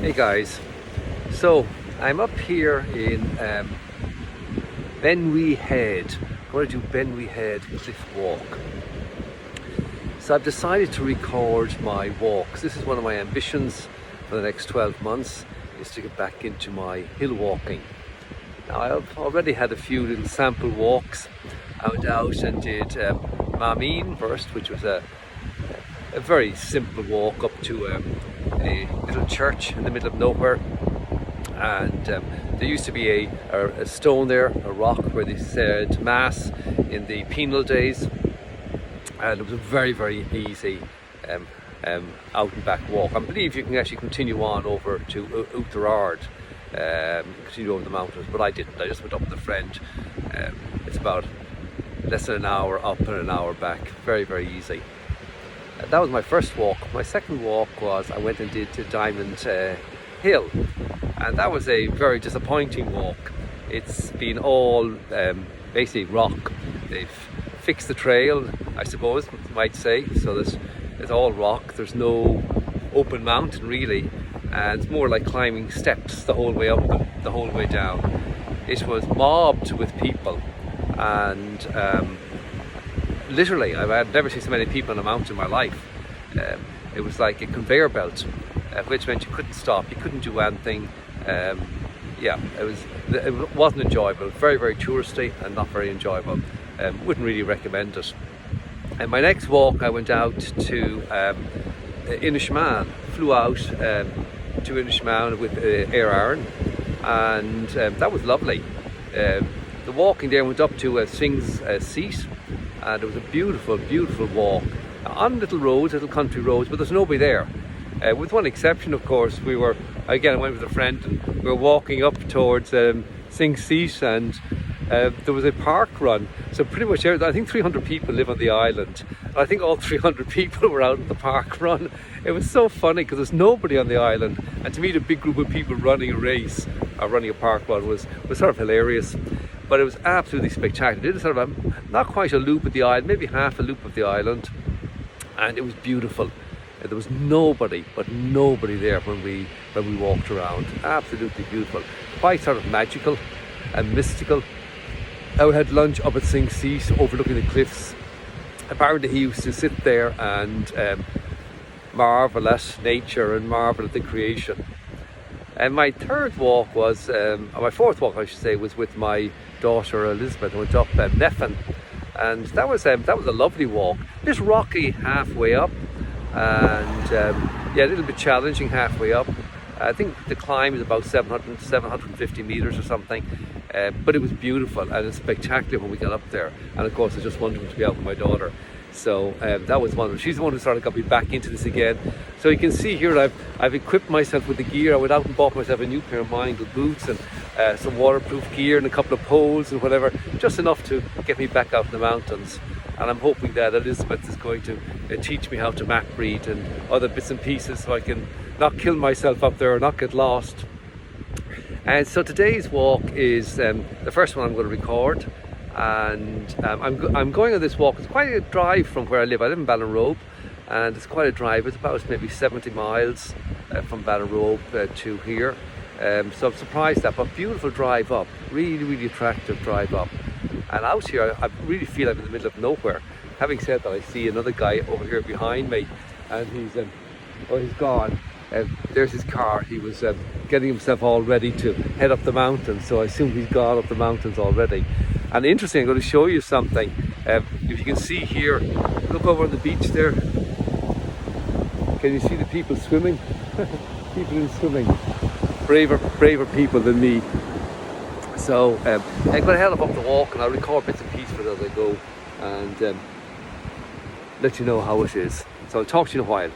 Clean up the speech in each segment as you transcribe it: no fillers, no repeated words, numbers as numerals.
Hey guys, so I'm up here in Benwee Head. I'm going to do Benwee Head Cliff Walk. So I've decided to record my walks. This is one of my ambitions for the next 12 months, is to get back into my hill walking. Now I've already had a few little sample walks. I went out and did Mameen first, which was a very simple walk up to a little church in the middle of nowhere, and there used to be a stone there, a rock, where they said mass in the penal days, and it was a very easy out and back walk. I believe you can actually continue on over to Oughterard, continue over the mountains, but I didn't. I just went up with a friend. It's about less than an hour up and an hour back. Very easy. That was my first walk. My second walk was I went and did Diamond Hill, and that was a very disappointing walk. It's been all basically rock. They've fixed the trail, I suppose you might say, so it's all rock. There's no open mountain really, and it's more like climbing steps the whole way up and the whole way down. It was mobbed with people, and literally, I've never seen so many people on a mountain in my life. It was like a conveyor belt, which meant you couldn't stop, you couldn't do anything. Yeah, it wasn't enjoyable. Very touristy and not very enjoyable. Wouldn't really recommend it. And my next walk, I went out to Inishmaan. Flew out to Inishmaan with Air Iron, and that was lovely. The walking there went up to Sphinx Seat, and it was a beautiful walk on little roads, little country roads, but there's nobody there, with one exception, of course. I went with a friend, and we were walking up towards Sphinx Seat, and there was a park run. So pretty much I think 300 people live on the island. I think all 300 people were out at the park run. It was so funny because there's nobody on the island, and to meet a big group of people running a race or running a park run was sort of hilarious. But it was absolutely spectacular. It did sort of not quite a loop of the island, maybe half a loop of the island, and it was beautiful. There was nobody there when we walked around. Absolutely beautiful, quite sort of magical and mystical. I had lunch up at Sphinx Seat, overlooking the cliffs. Apparently he used to sit there and marvel at nature and marvel at the creation. And my third walk was, or my fourth walk I should say, was with my daughter Elizabeth. I went up Nephin, and that was a lovely walk. Just rocky halfway up, and yeah, a little bit challenging halfway up. I think the climb is about 750 meters or something, but it was beautiful and spectacular when we got up there. And of course, it's just wonderful to be out with my daughter. So that was wonderful. She's the one who sort of got me back into this again. So you can see here I've equipped myself with the gear. I went out and bought myself a new pair of Moingle boots and some waterproof gear and a couple of poles and whatever, just enough to get me back out in the mountains. And I'm hoping that Elizabeth is going to teach me how to map read and other bits and pieces, so I can not kill myself up there or not get lost. And so today's walk is the first one I'm going to record. And I'm going on this walk. It's quite a drive from where I live. I live in Ballinrobe, and it's quite a drive. It's about maybe 70 miles from Ballinrobe to here. So I'm surprised that, but beautiful drive up, really attractive drive up. And out here, I really feel I'm in the middle of nowhere. Having said that, I see another guy over here behind me, and he's gone. There's his car. He was getting himself all ready to head up the mountains, so I assume he's gone up the mountains already. And interesting, I'm going to show you something. If you can see here, look over on the beach there. Can you see the people swimming? People in swimming. Braver people than me. So I'm going to head up the walk, and I'll record bits and pieces as I go, and let you know how it is. So I'll talk to you in a while.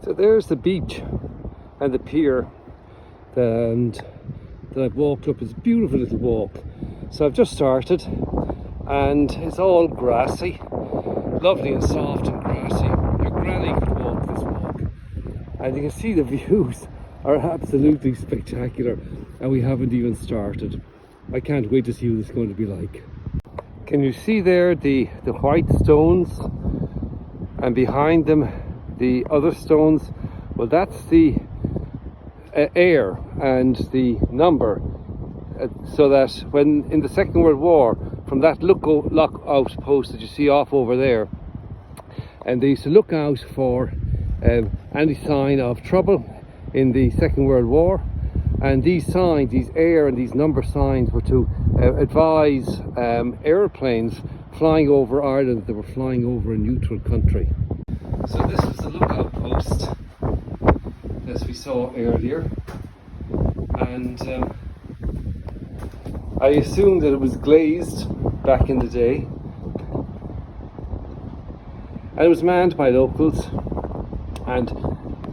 So there's the beach and the pier, and that I've walked up. It's a beautiful little walk. So I've just started, and it's all grassy, lovely and soft and grassy. Your granny could walk this walk, and you can see the views are absolutely spectacular, and we haven't even started. I can't wait to see what it's going to be like. Can you see there the white stones, and behind them the other stones? Well, that's the air and the number, so that when in the Second World War, from that lookout post that you see off over there, and they used to look out for any sign of trouble in the Second World War, and these signs, these air and these number signs, were to advise airplanes flying over Ireland that were flying over a neutral country. So this was the lookout post, as we saw earlier, and I assume that it was glazed back in the day, and it was manned by locals. And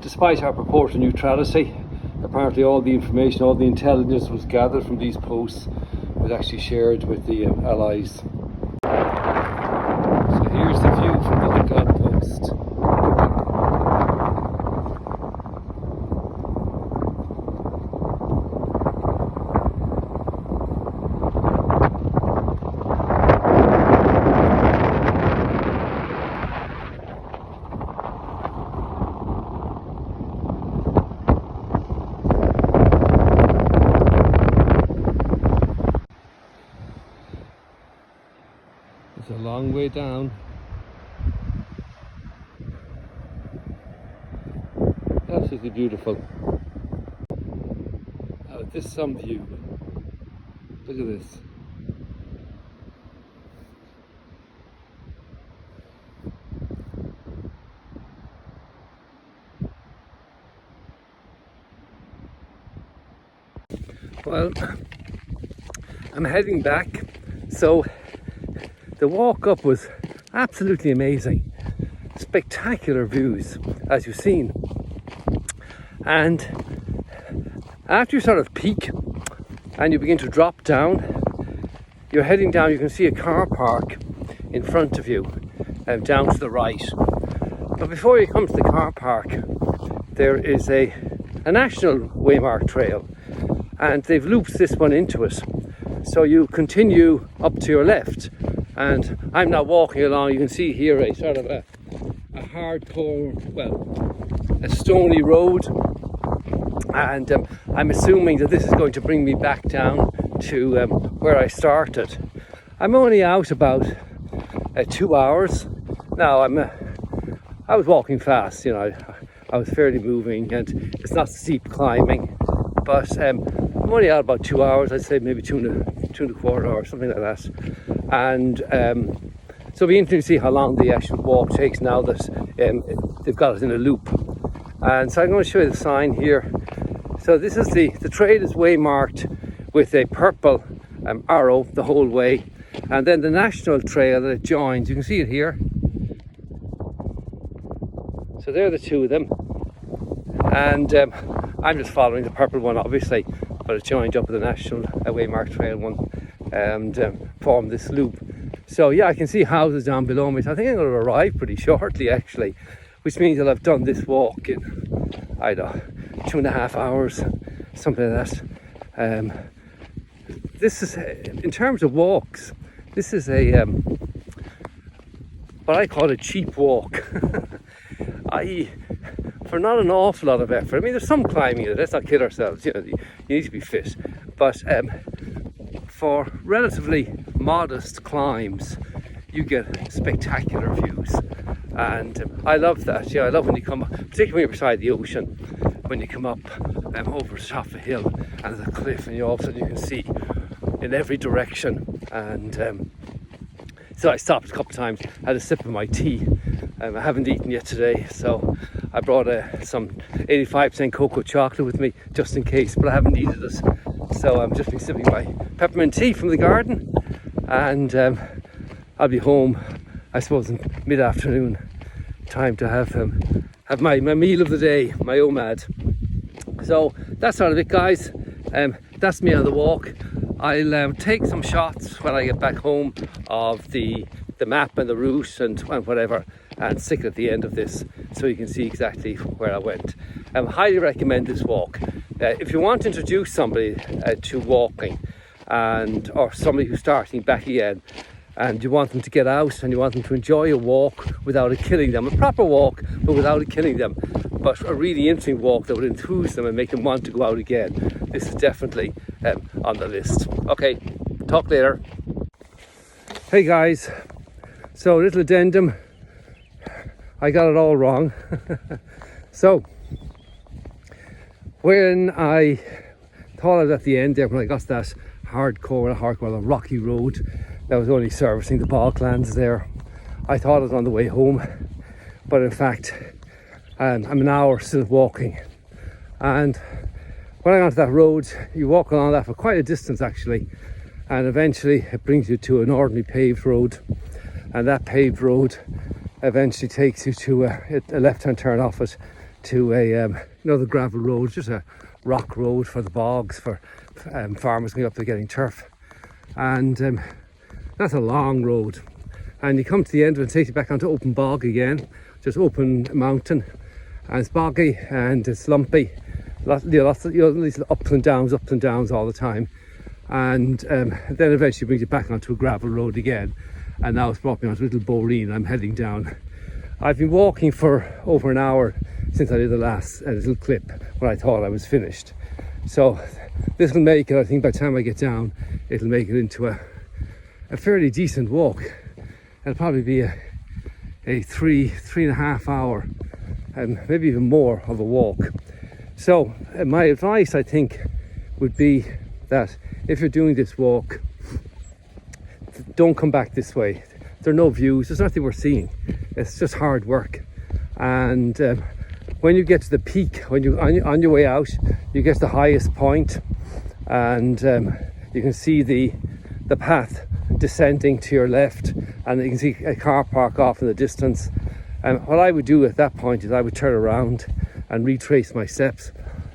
despite our purported neutrality, apparently all the information, all the intelligence was gathered from these posts, was actually shared with the Allies. So here's the view from the lookout post. It's a long way down. Absolutely beautiful. Oh, this is some view. Look at this. Well, I'm heading back, so the walk up was absolutely amazing. Spectacular views, as you've seen. And after you sort of peak and you begin to drop down, you're heading down, you can see a car park in front of you, down to the right. But before you come to the car park, there is a national waymark trail, and they've looped this one into it. So you continue up to your left, and I'm now walking along. You can see here a sort of a hardcore, well, a stony road, and I'm assuming that this is going to bring me back down to where I started. I'm only out about 2 hours now. I was walking fast, you know. I was fairly moving, and it's not steep climbing, but I'm only out about 2 hours. I'd say maybe two and a quarter hours, something like that. And so it'll be interesting to see how long the actual walk takes now that they've got it in a loop. And so I'm going to show you the sign here. So this is the trail is waymarked with a purple arrow the whole way, and then the national trail that it joins, you can see it here. So they're the two of them, and I'm just following the purple one, obviously, but it joined up with the national waymarked trail one and formed this loop. So yeah, I can see houses down below me, so I think I'm going to arrive pretty shortly, actually, which means that I've done this walk in, I don't know, 2.5 hours, something like that. This is, in terms of walks, this is a what I call a cheap walk. For not an awful lot of effort. I mean, there's some climbing in it, let's not kid ourselves, you know, you need to be fit, but for relatively modest climbs you get spectacular views, and I love that. Yeah, I love when you come up, particularly when you're beside the ocean, when you come up over the top of a hill and there's a cliff, and all of a sudden you can see in every direction. And so I stopped a couple of times, had a sip of my tea. I haven't eaten yet today, so I brought some 85% cocoa chocolate with me just in case, but I haven't needed it. So I'm just been sipping my peppermint tea from the garden, and I'll be home, I suppose, in mid-afternoon time to have my meal of the day, my OMAD. So that's all of it, guys. That's me on the walk. I'll take some shots when I get back home of the map and the route and whatever, and stick it at the end of this so you can see exactly where I went. I highly recommend this walk. If you want to introduce somebody to walking, or somebody who's starting back again, and you want them to get out and you want them to enjoy a walk without it killing them, a proper walk but without it killing them, but a really interesting walk that would enthuse them and make them want to go out again, this is definitely on the list. Okay, talk later. Hey guys, so a little addendum, I got it all wrong. So when I thought I was at the end there, when I got to that hardcore rocky road that was only servicing the boglands there, I thought I was on the way home, but in fact I'm an hour still walking. And when I got to that road, you walk along that for quite a distance actually, and eventually it brings you to an ordinary paved road, and that paved road eventually takes you to a left-hand turn off it to another gravel road, just a rock road for the bogs, for farmers going up there getting turf. And that's a long road, and you come to the end of it and takes you back onto open bog again, just open mountain, and it's boggy and it's lumpy, lots of these ups and downs all the time, and then eventually brings you back onto a gravel road again, and now it's brought me onto a little boreen. I'm heading down. I've been walking for over an hour since I did the last little clip when I thought I was finished, so this will make it, I think by the time I get down, it'll make it into a fairly decent walk. It'll probably be a three and a half hour, maybe even more of a walk. So my advice, I think, would be that if you're doing this walk, don't come back this way. There are no views, there's nothing we're seeing. It's just hard work. And when you get to the peak, when you on your way out, you get to the highest point, and you can see the path descending to your left, and you can see a car park off in the distance. And what I would do at that point is I would turn around and retrace my steps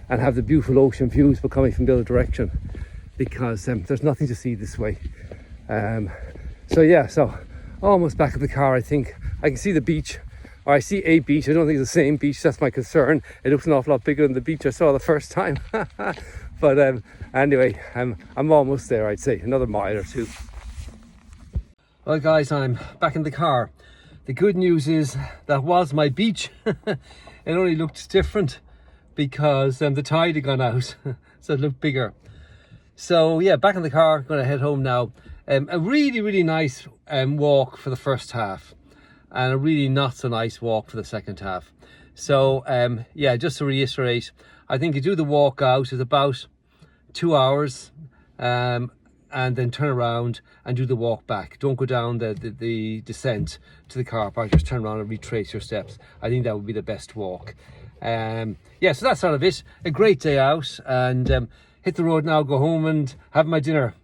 and have the beautiful ocean views but coming from the other direction, because there's nothing to see this way. So almost back of the car. I think I can see the beach, or I see a beach. I don't think it's the same beach, that's my concern. It looks an awful lot bigger than the beach I saw the first time. But anyway, I'm almost there, I'd say, another mile or two. Well guys, I'm back in the car. The good news is that was my beach. It only looked different because the tide had gone out, so it looked bigger. So yeah, back in the car, gonna head home now. A really nice walk for the first half, and a really not so nice walk for the second half. So yeah, just to reiterate, I think you do the walk out is about 2 hours, and then turn around and do the walk back. Don't go down the descent to the car park, just turn around and retrace your steps. I think that would be the best walk. Yeah, so that's sort of it. A great day out, and hit the road now, go home and have my dinner.